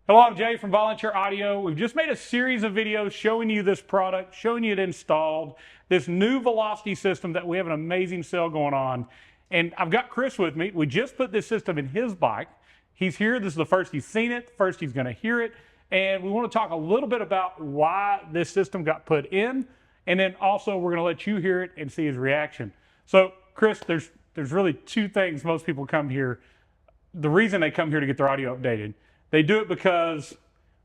Hello, I'm Jay from Volunteer Audio. We've just made a series of videos showing you this product, showing you it installed, this new velocity system that we have an amazing sale going on. And I've got Chris with me. We just put this system in his bike. He's here. This is the first he's seen it, first he's going to hear it. And we want to talk a little bit about why this system got put in. And then also we're going to let you hear it and see his reaction. So Chris, there's really two things most people come here. The reason they come here to get their audio updated. They do it because,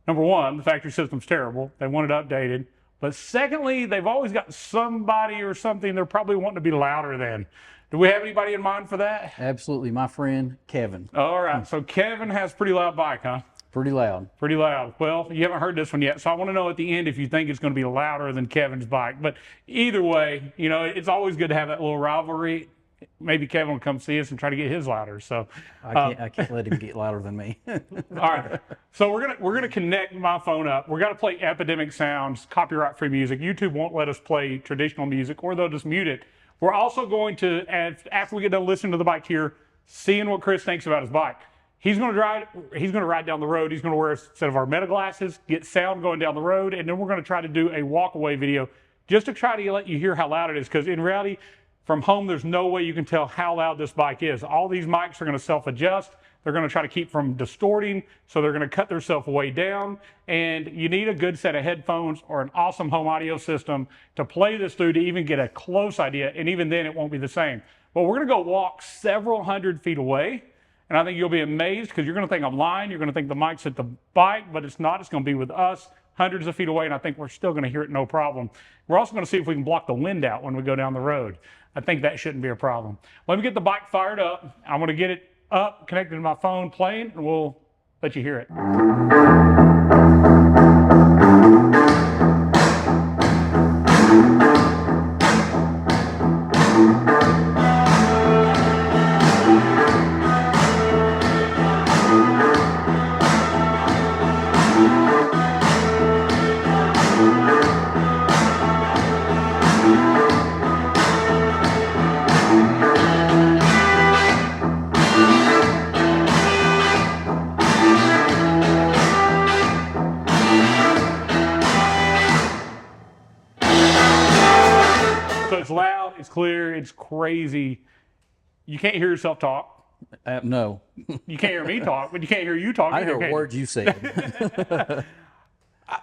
number one, the factory system's terrible. They want it updated. But secondly, they've always got somebody or something they're probably wanting to be louder than. Do we have anybody in mind for that? Absolutely. My friend, Kevin. All right. So Kevin has a pretty loud bike, huh? Pretty loud. Pretty loud. Well, you haven't heard this one yet, so I want to know at the end if you think it's going to be louder than Kevin's bike. But either way, you know, it's always good to have that little rivalry. Maybe Kevin will come see us and try to get his louder. So I can't let him get louder than me. all right. So we're gonna connect my phone up. We're gonna play Epidemic Sounds, copyright-free music. YouTube won't let us play traditional music, or they'll just mute it. We're also going to, after we get done listening to the bike here, seeing what Chris thinks about his bike. He's gonna ride down the road. He's gonna wear a set of our meta glasses, get sound going down the road, and then we're gonna try to do a walkaway video just to try to let you hear how loud it is. Because in reality, from home, there's no way you can tell how loud this bike is. All these mics are going to self-adjust. They're going to try to keep from distorting, so they're going to cut themselves way down. And you need a good set of headphones or an awesome home audio system to play this through to even get a close idea, and even then it won't be the same. But we're going to go walk several hundred feet away, and I think you'll be amazed because you're going to think I'm lying. You're going to think the mic's at the bike, but it's not. It's going to be with us hundreds of feet away, and I think we're still going to hear it no problem. We're also going to see if we can block the wind out when we go down the road. I think that shouldn't be a problem. Let me get the bike fired up. I'm going to get it up, connected to my phone, playing, and we'll let you hear it. So it's loud, it's clear, it's crazy. You can't hear yourself talk. No. You can't hear me talk, but you can't hear you talk. I hear words you said.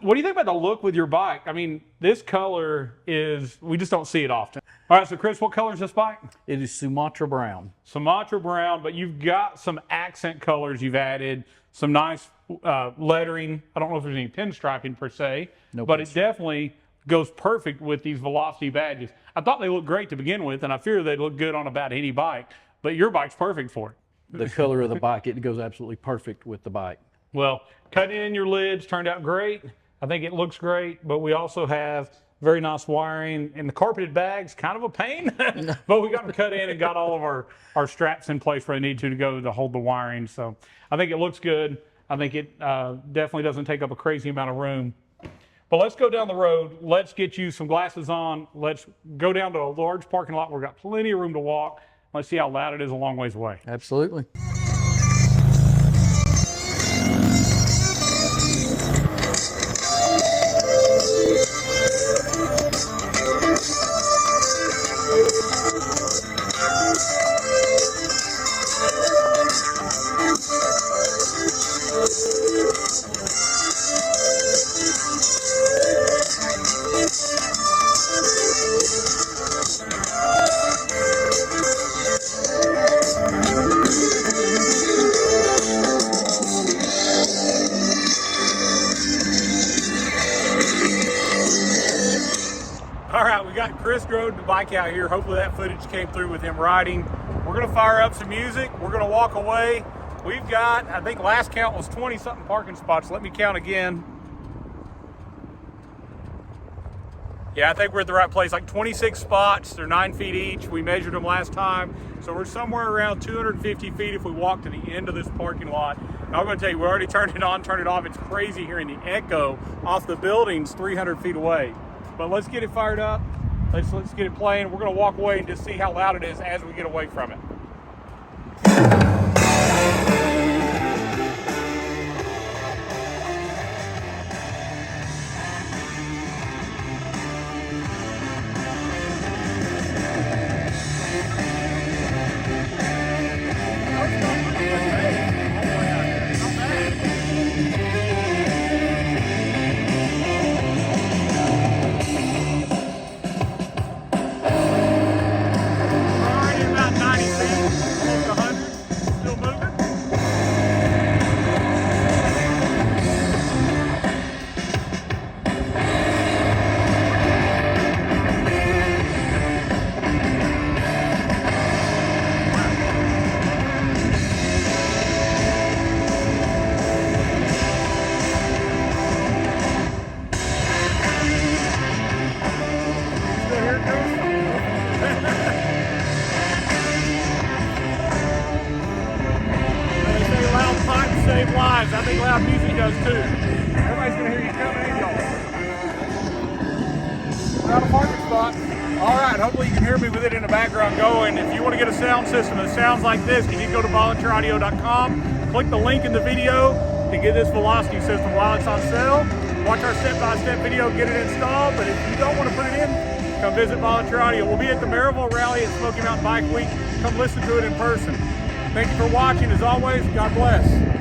What do you think about the look with your bike? I mean, this color is, we just don't see it often. All right, so Chris, what color is this bike? It is Sumatra brown. Sumatra brown, but you've got some accent colors you've added, some nice lettering. I don't know if there's any pinstriping per se, but it definitely goes perfect with these velocity badges. I thought they looked great to begin with, and I fear they'd look good on about any bike, but your bike's perfect for it. The color of the bike, it goes absolutely perfect with the bike. Well, cutting in your lids turned out great. I think it looks great, but we also have very nice wiring, and the carpeted bag's kind of a pain, but we got them cut in and got all of our straps in place where they need to go to hold the wiring. So I think it looks good. I think it definitely doesn't take up a crazy amount of room. But let's go down the road. Let's get you some glasses on. Let's go down to a large parking lot where we've got plenty of room to walk. Let's see how loud it is a long ways away. Absolutely. All right, we got Chris rode the bike out here. Hopefully that footage came through with him riding. We're gonna fire up some music. We're gonna walk away. We've got, I think last count was 20 something parking spots. Let me count again. Yeah, I think we're at the right place, like 26 spots. They're 9 feet each. We measured them last time. So we're somewhere around 250 feet if we walk to the end of this parking lot. And I'm gonna tell you, we already turned it on, turned it off. It's crazy hearing the echo off the buildings 300 feet away. But let's get it fired up. Let's get it playing. We're gonna walk away and just see how loud it is as we get away from it. nice. I think loud music does too. Everybody's gonna hear you coming in, y'all. We're at a parking spot. All right, hopefully you can hear me with it in the background going. If you want to get a sound system that sounds like this, you need to go to volunteeraudio.com, click the link in the video to get this Velocity system while it's on sale. Watch our step-by-step video, get it installed, but if you don't want to put it in, come visit Volunteer Audio. We'll be at the Maryville Rally at Smoky Mountain Bike Week. Come listen to it in person. Thank you for watching. As always, God bless.